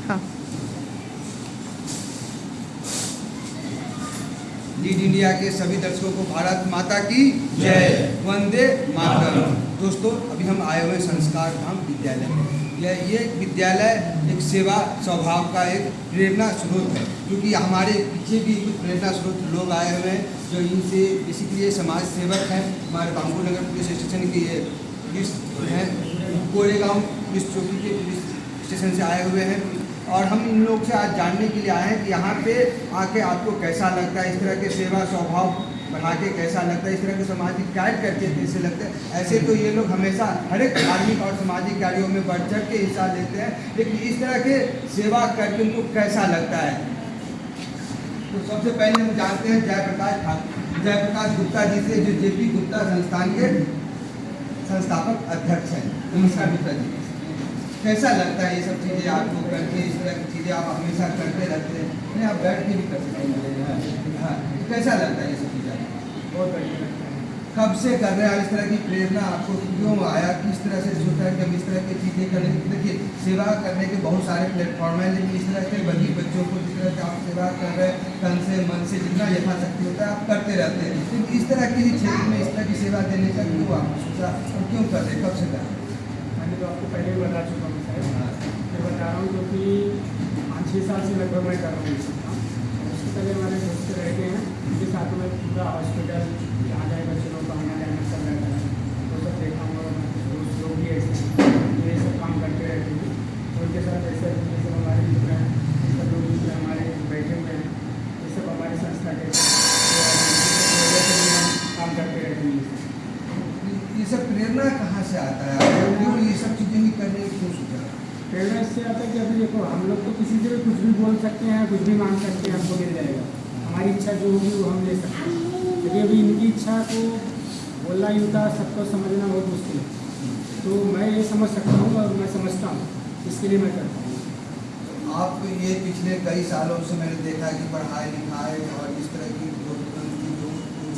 हाँ। Lead India के सभी दर्शकों को भारत माता की जय, वंदे मातरम। दोस्तों, अभी हम आए हुए संस्कार धाम विद्यालय में। ये विद्यालय एक सेवा स्वभाव का एक प्रेरणा स्रोत है, क्योंकि हमारे पीछे भी कुछ प्रेरणा स्रोत लोग आए हुए हैं जो इनसे बेसिकली ये समाज सेवक हैं। हमारे बांगू नगर पुलिस स्टेशन के ये पुलिस हैं, कोरेगांव पुलिस चौकी के पुलिस स्टेशन से आए हुए हैं, और हम इन लोग से आज जानने के लिए आए हैं कि यहाँ पे आके आपको कैसा लगता है, इस तरह के सेवा स्वभाव बना के कैसा लगता है, इस तरह के सामाजिक कार्य करके कैसे लगता है। ऐसे तो ये लोग हमेशा हर एक धार्मिक और सामाजिक कार्यों में बढ़ चढ़ के हिस्सा लेते हैं, लेकिन इस तरह के सेवा करके उनको कैसा लगता है। तो सबसे पहले हम जानते हैं जयप्रकाश गुप्ता जी से, जो जेपी गुप्ता संस्थान के संस्थापक अध्यक्ष हैं। नमस्कार गुप्ता जी, कैसा लगता है ये सब चीज़ें आपको करके, इस तरह की चीज़ें आप हमेशा करते रहते हैं? नहीं, आप बैठ के भी कर सकते हैं। हाँ, कैसा लगता है ये सब चीज़ें? बहुत बढ़िया लगता है। कब से कर रहे हैं? इस तरह की प्रेरणा आपको क्यों आया? किस तरह से सोचा है कि हम इस तरह की चीज़ें करने? देखिए, सेवा करने के बहुत सारे प्लेटफॉर्म हैं, लेकिन इस तरह के बड़ी बच्चों को जिस तरह से आप सेवा कर रहे हैं, तन से मन से जितना यथाशक्ति होता है आप करते रहते हैं, लेकिन इस तरह के क्षेत्र में इस तरह की सेवा देने का क्यों आपने सोचा और क्यों कर रहे हैं? कब से कर रहे हैं? मैंने तो आपको पहले भी बता चुका हूँ शायद, मैं बता रहा हूँ, क्योंकि 5-6 साल से लगभग मैं कर रहा हूँ ये सब काम। उससे पहले हमारे दोस्त रहते हैं, उनके साथ में पूरा हॉस्पिटल जहाँ जाए बच्चे लोग का आना जाना सब रहता है, वो सब देखा हूँ। और दोस्त लोग भी ऐसे ये सब काम करते रहते हैं, तो उनके साथ ऐसे सब हमारे मित्र हैं, सब लोग मित्र हमारे बैठे हुए हैं, ये सब हमारे संस्था के काम करते रहते हैं। ये सब प्रेरणा कहाँ से आता है? क्यों ये सब चीज़ें ही करने की क्यों सोचा? प्रेरणा इससे आता है कि अभी देखो, हम लोग तो किसी से भी कुछ भी बोल सकते हैं, कुछ भी मांग सकते हैं, हमको मिल जाएगा। हमारी इच्छा जो होगी वो हम ले सकते हैं, लेकिन अभी इनकी इच्छा को बोलना ही होता है, सबको समझना बहुत मुश्किल है। तो मैं ये समझ सकता हूँ और मैं समझता हूँ, इसके लिए मैं करता हूँ। आप ये पिछले कई सालों से मैंने देखा कि पढ़ाई लिखाई और इस तरह की जो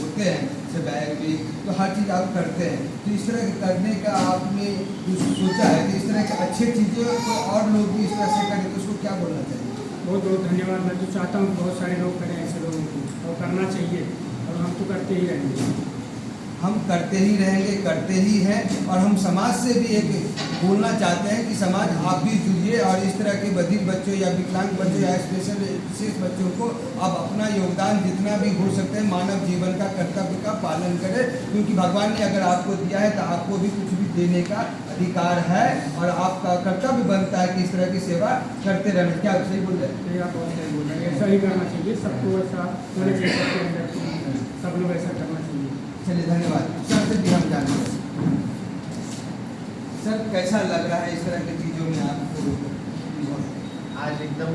होते हैं से बैग भी, तो हर चीज़ आप करते हैं। तो इस तरह के करने का आपने कुछ सोचा है कि इस तरह की अच्छी चीज़ें तो और लोग भी इस तरह से करें, तो उसको क्या बोलना चाहिए? बहुत बहुत धन्यवाद। मैं तो चाहता हूँ बहुत सारे लोग करें ऐसे लोगों को, और करना चाहिए, और हम तो करते ही रहेंगे। हम करते ही रहेंगे, करते ही हैं, और हम समाज से भी एक बोलना चाहते हैं कि समाज आप भी जुड़िए और इस तरह के बधिर बच्चों या विकलांग बच्चों या स्पेशल विशेष बच्चों को आप अपना योगदान जितना भी हो सकते हैं मानव जीवन का कर्तव्य का पालन करें, क्योंकि भगवान ने अगर आपको दिया है तो आपको भी कुछ भी देने का अधिकार है, और आपका कर्तव्य बनता है कि इस तरह की सेवा करते रहना। क्या सही बोल रहे हैं? आप बहुत सही बोल रहे हैं, ऐसा ही करना चाहिए, सबको ऐसा होना चाहिए, सब लोग ऐसा करना चाहिए। चलिए, धन्यवाद। सर से भी हम जानते हैं, सर कैसा लग रहा है इस तरह की चीज़ों में आपको? आज एकदम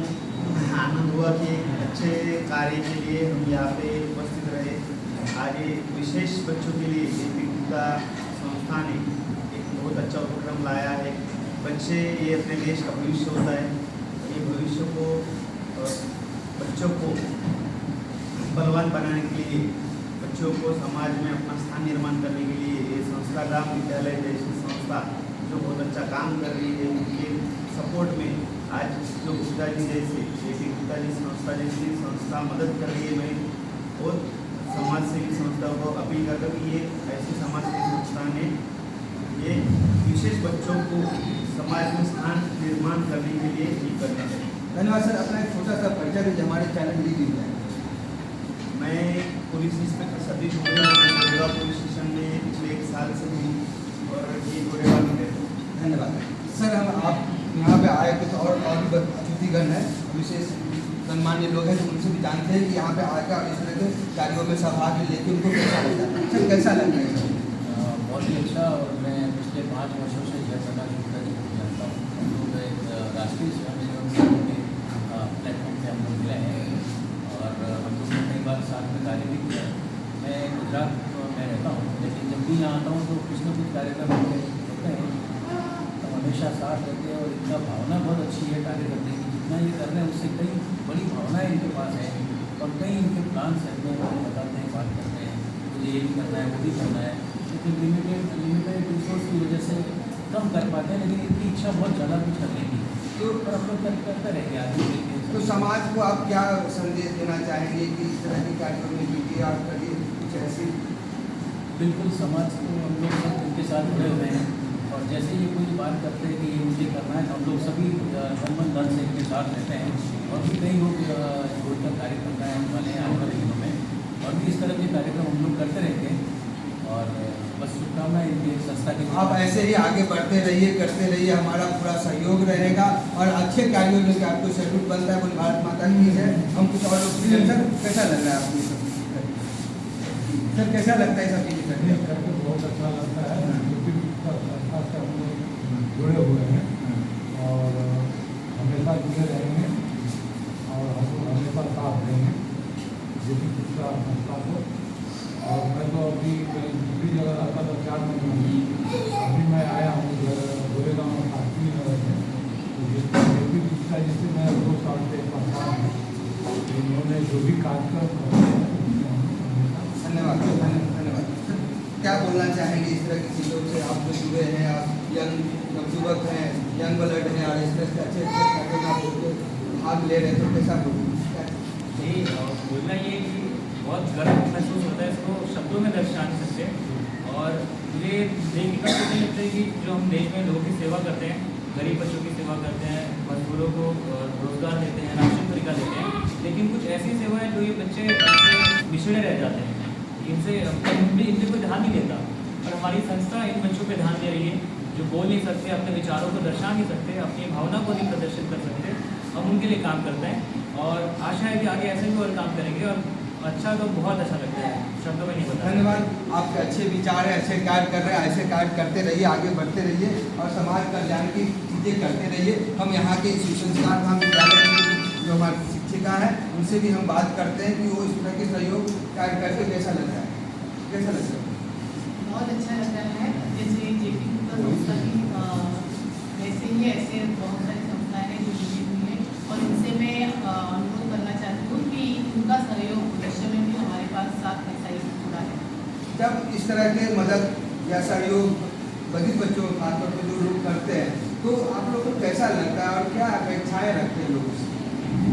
आनंद हुआ कि एक अच्छे कार्य के लिए हम यहाँ पे उपस्थित रहे। आज ये विशेष बच्चों के लिए जेपी गुप्ता संस्था ने एक बहुत अच्छा उपक्रम लाया है। बच्चे ये अपने देश का भविष्य होता है, ये भविष्य को बच्चों को बलवान बनाने के लिए, बच्चों को समाज में अपना स्थान निर्माण करने के लिए ये संस्कार धाम विद्यालय जैसी संस्था जो बहुत अच्छा काम कर रही है, उनके सपोर्ट में आज जो गुप्ता जी जैसे जेपी गुप्ता जी संस्था जैसी संस्था मदद कर रही है। मैं बहुत समाज सेवी संस्थाओं को अपील करता हूँ कि ये ऐसी समाज सेवी संस्था ने ये विशेष बच्चों को समाज में स्थान निर्माण करने के लिए ही करना चाहिए। धन्यवाद सर। अपना एक छोटा सा परिचय भी हमारे चैनल ली दी जाए। मैं police inspector Satish Goregaon police station में पिछले 1 साल से हूँ, और ये गोरेगांव में रहता हूँ। धन्यवाद सर। हम आप यहाँ पे आए थे तो और भी अतिथिगण है, विशेष गणमान्य लोग हैं, तो उनसे भी जानते हैं कि यहाँ पे आकर और इस तरह के कार्यों में सहभाग लेके उनको कैसा लगता है? सर कैसा लगता है सर? बहुत ही अच्छा। और मैं पिछले 5 वर्षों से जयप्रकाश गुप्ता जी को जानता हूँ। हम लोग एक राष्ट्रीय स्वयंसेवक संघ के प्लेटफॉर्म से हम लोग मिले हैं, और हम लोग ने कई बार साथ में कार्य भी किया। मैं गुजरात में रहता हूँ, लेकिन जब भी यहाँ आता हूँ तो कुछ न कुछ कार्यक्रम होते हैं, तो हमेशा साथ रहते हैं। और इनका भावना बहुत अच्छी है कार्य करने की, जितना ये कर रहे हैं उससे कई बड़ी भावनाएँ इनके पास है, और कई इनके प्लान्स रहते हैं, वो बताते हैं, बात करते हैं, मुझे ये भी करना है, वो भी करना है, लेकिन लिमिटेड रिसोर्स की वजह से कम कर पाते हैं। लेकिन इनकी इच्छा बहुत ज़्यादा कुछ करने की, तो और हम लोग करते रहेंगे आगे भी। तो समाज को आप क्या संदेश देना चाहेंगे कि इस तरह के कार्यक्रम में जुटिए और करिए कुछ ऐसी? बिल्कुल, समाज को हम लोग सब उनके साथ जुड़े हुए हैं और जैसे ये कोई बात करते हैं कि ये मुझे करना है, तो हम लोग सभी मन धन से इनके साथ रहते हैं और भी कई लोग जोड़कर कार्य करना है वाले हैं आने वाले दिनों में और भी इस तरह के कार्यक्रम हम लोग करते रहते हैं और बस शुभकामनाएं इनकी संस्था की। आप ऐसे ही आगे बढ़ते रहिए, करते रहिए, हमारा पूरा सहयोग रहेगा और अच्छे कार्यों में आपको सैल्यूट बनता है। बोले भारत माता की है। हम कुछ और लोग सर कैसा लग रहा है आपको सब सर, कैसा लगता है सब चीज़ करके? करके बहुत अच्छा लगता है क्योंकि संस्था से हम लोग जुड़े हुए हैं और हमेशा जुड़े रहेंगे और हम लोग हमेशा साथ देंगे जिसकी शिक्षा संस्था को। और मैं तो अभी दूसरी जगह रहता था 4 महीने, अभी मैं आया हूँ गोरेगांव में काफी नगर में, तो जिसकी शिक्षा जिससे मैं 2 साल से पढ़ा हूँ, इन्होंने जो भी कार्यक्रम करते हैं धन्यवाद धन्यवाद। क्या बोलना चाहेंगे इस तरह की चीज़ों से आप जो जुड़े हैं, आप यंग नवयुवक हैं, यंग ब्लड हैं और इस तरह से अच्छे अच्छे कार्यक्रम आप भाग ले रहे हैं, तो कैसा जी बोलना ये कि बहुत गर्व महसूस होता है, इसको शब्दों में दर्शा नहीं सकते। और मुझे देख कर तो नहीं लगता है कि जो हम देश में लोगों की सेवा करते हैं, गरीब बच्चों की सेवा करते हैं, मजदूरों को रोजगार देते हैं, राशन तरीका देते हैं, लेकिन कुछ ऐसी सेवा है जो ये बच्चे पिछड़े रह जाते हैं, इनसे कोई ध्यान नहीं देता। और हमारी संस्था इन बच्चों पे ध्यान दे रही है जो बोल नहीं सकते, अपने विचारों को दर्शा नहीं सकते, अपनी भावना को नहीं प्रदर्शित कर सकते। हम उनके लिए काम करते हैं और आशा है कि आगे ऐसे भी और काम करेंगे और अच्छा तो बहुत अच्छा लगता है, शब्दों में नहीं बता। धन्यवाद। आपके अच्छे विचार हैं, अच्छे कार्य कर रहे हैं, ऐसे कार्य करते रहिए, आगे बढ़ते रहिए और समाज कल्याण की चीज़ें करते रहिए। हम यहाँ के संस्कार धाम विद्यालय की जो हमारी शिक्षिका है उनसे भी हम बात करते हैं कि वो इस तरह के सहयोग कार्य करके कैसा लगता है, कैसा लगता है? बहुत अच्छा लग रहा है। जैसे जेपी गुप्ता संस्था की वैसे ही ऐसे बहुत सारी संस्थाएं हैं जो जुड़ी हुई हैं और इनसे मैं अनुरोध करना चाहती हूँ कि उनका सहयोग भविष्य में भी हमारे पास साथ ऐसा ही जुड़ा है। जब इस तरह के मदद या सहयोग बधिर बच्चों खासतौर पर जो लोग करते हैं तो आप लोग को कैसा लगता है और क्या अपेक्षाएँ रखते हैं लोगों से?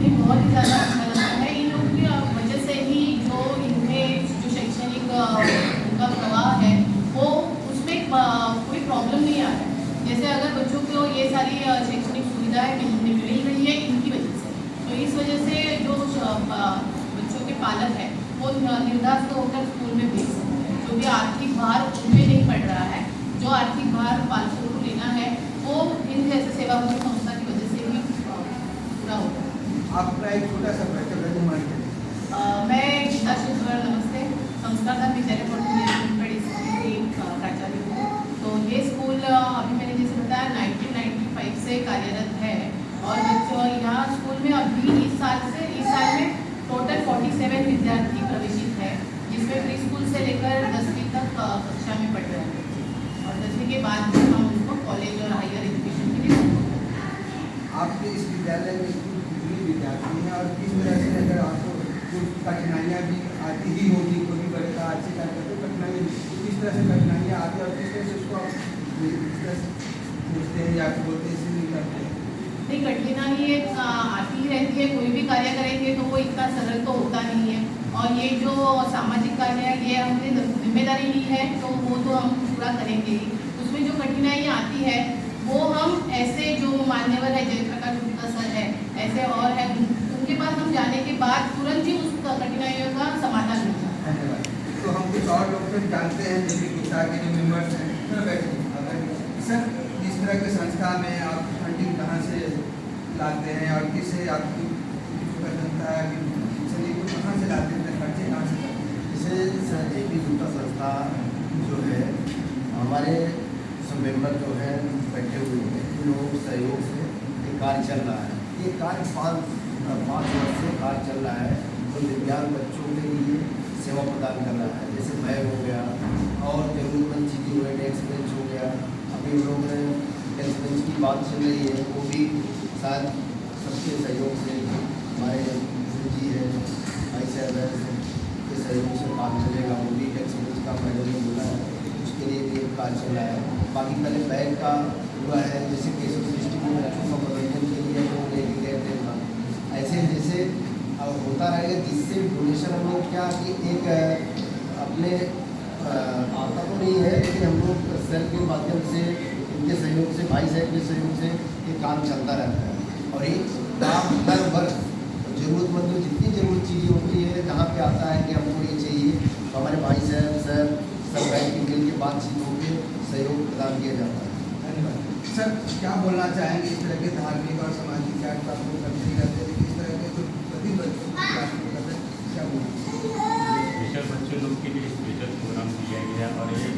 ये बहुत ही ज़्यादा अच्छा लगता है। इन लोगों की वजह से ही जो इनमें जो शैक्षणिक उनका प्रवाह है वो उसमें कोई प्रॉब्लम नहीं आ रहा है। जैसे अगर बच्चों को ये सारी शैक्षणिक सुविधाएं मिल रही है इनकी वजह से, तो इस वजह से जो बच्चों के पालक हैं वो निर्धास्त होकर स्कूल में भेज सकते हैं। जो भी आर्थिक भार उनमें नहीं पड़ रहा है, जो आर्थिक भार पालकों को लेना है वो इन जैसे सेवाभावी संस्था की वजह से ही पूरा होता है। आपका एक छोटा सा परिचय रजनी मार्केट। मैं गीता शुक्र, नमस्ते, संस्कार धाम विद्यालय प्राचार्य हूँ। तो ये स्कूल अभी मैंने जैसे बताया 1995 से कार्यरत है और बच्चों यहाँ स्कूल में अभी इस साल में टोटल 47 विद्यार्थी प्रवेशित है, जिसमें प्री स्कूल से लेकर 10वीं तक कक्षा में पढ़ रहे हैं और 10वीं के बाद हम उनको कॉलेज और हायर एजुकेशन के लिए। आपके इस विद्यालय में कितने विद्यार्थी हैं और किस तरह से अगर आपको कुछ कठिनाइयाँ भी आती ही होगी, कोई भी बड़े का अच्छे कार्य करते कठिनाइयाँ, किस तरह से कठिनाइयाँ आती है और किस तरह से उसको आप सोचते हैं या बोलते हैं इसलिए नहीं करते हैं? नहीं, कठिनाई आती ही रहती है। कोई भी कार्य करेंगे तो वो इतना सरल तो होता नहीं है और ये जो सामाजिक कार्य है ये हमने जिम्मेदारी ली है तो वो तो हम पूरा करेंगे ही। उसमें जो कठिनाइयाँ आती है वो हम ऐसे जो मान्यवर है जयप्रकाश गुप्ता सर है, ऐसे और है, उनके पास हम जाने के बाद तुरंत ही उस कठिनाइयों का समाधान मिल जाता है। धन्यवाद। तो हम कुछ और लोग फिर जानते हैं जेपी गुप्ता के जो मेम्बर्स हैं, सर इस तरह के संस्था में आप फंडिंग कहाँ से लाते हैं और किससे आपकी जनता है को कहाँ से लाते हैं, खर्चे कहाँ से करते हैं? जैसे जेपी गुप्ता संस्था जो है हमारे सब मेंबर जो हैं बैठे हुए हैं, उन लोगों के सहयोग से ये कार्य चल रहा है। ये कार्य 5 वर्ष से कार्य चल रहा है जो दिव्यांग बच्चों के लिए सेवा प्रदान कर रहा है। जैसे बैग हो गया और जरूरतमंद चीज़ें हुए, डेस्क बेंच हो गया। अभी हम लोग में डेस्क बेंच की बात चल रही है, वो भी शायद सबके सहयोग से हमारे जी है भाई साहब के सहयोग से काम चलेगा। वो भी डेस्क बेंच का मैडम ने बोला है, उसके लिए भी कार्य चल रहा है। बाकी पहले बैग का हुआ है, जैसे केशव डिस्ट्रिक्ट में बच्चों का मनोरंजन के इससे डोनेशन हम लोग क्या कि एक अपने आता तो नहीं है, लेकिन हम लोग सेल के माध्यम से इनके सहयोग से, भाई साहब के सहयोग से ये काम चलता रहता है। और ये काम हर वर्ष ज़रूरतमंद जितनी ज़रूरत चीज़ें होती है, जहाँ पे आता है कि हमको ये चाहिए, तो हमारे भाई साहब सब बैठ के मिल के बातचीत होकर सहयोग प्रदान किया जाता है। धन्यवाद सर। क्या बोलना चाहेंगे इस तरह के धार्मिक और सामाजिक कार्य आप लोग करते ही रहते हैं, लेकिन इस तरह के जो प्रति बच्चों को करते हैं, क्या बोलना? स्पेशल बच्चे लोग के लिए स्पेशल प्रोग्राम किया गया, और ये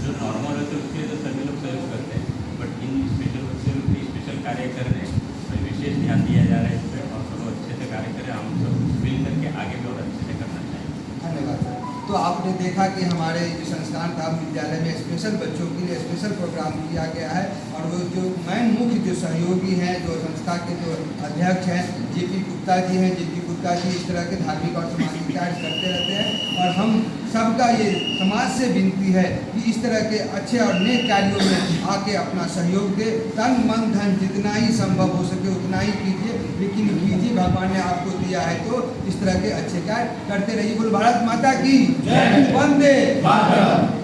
जो नॉर्मल होते हैं उसके लिए तो सभी लोग सहयोग करते हैं, बट इन स्पेशल बच्चे लोग के स्पेशल कार्य कर रहे हैं, तो विशेष ध्यान दिया जा रहा है इस पर, और सब अच्छे से कार्य करें। हम सब मिल करके आगे भी और अच्छे से करना चाहिए। धन्यवाद सर। तो आपने देखा कि हमारे जो संस्कार धाम विद्यालय में स्पेशल बच्चों के लिए स्पेशल प्रोग्राम किया गया है, और वो जो मेन मुख्य जो सहयोगी हैं, जो संस्था के जो अध्यक्ष हैं जेपी गुप्ता जी हैं, जेपी गुप्ता जी इस तरह के धार्मिक और सामाजिक कार्य करते रहते हैं। और हम सबका ये समाज से विनती है कि इस तरह के अच्छे और नेक कार्यों में आके अपना सहयोग दे, तन मन धन जितना ही संभव हो सके उतना ही कीजिए, लेकिन कीजिए, भगवान ने आपको दिया है तो इस तरह के अच्छे कार्य करते रहिए। बोल भारत माता की जय, वंदे मातरम।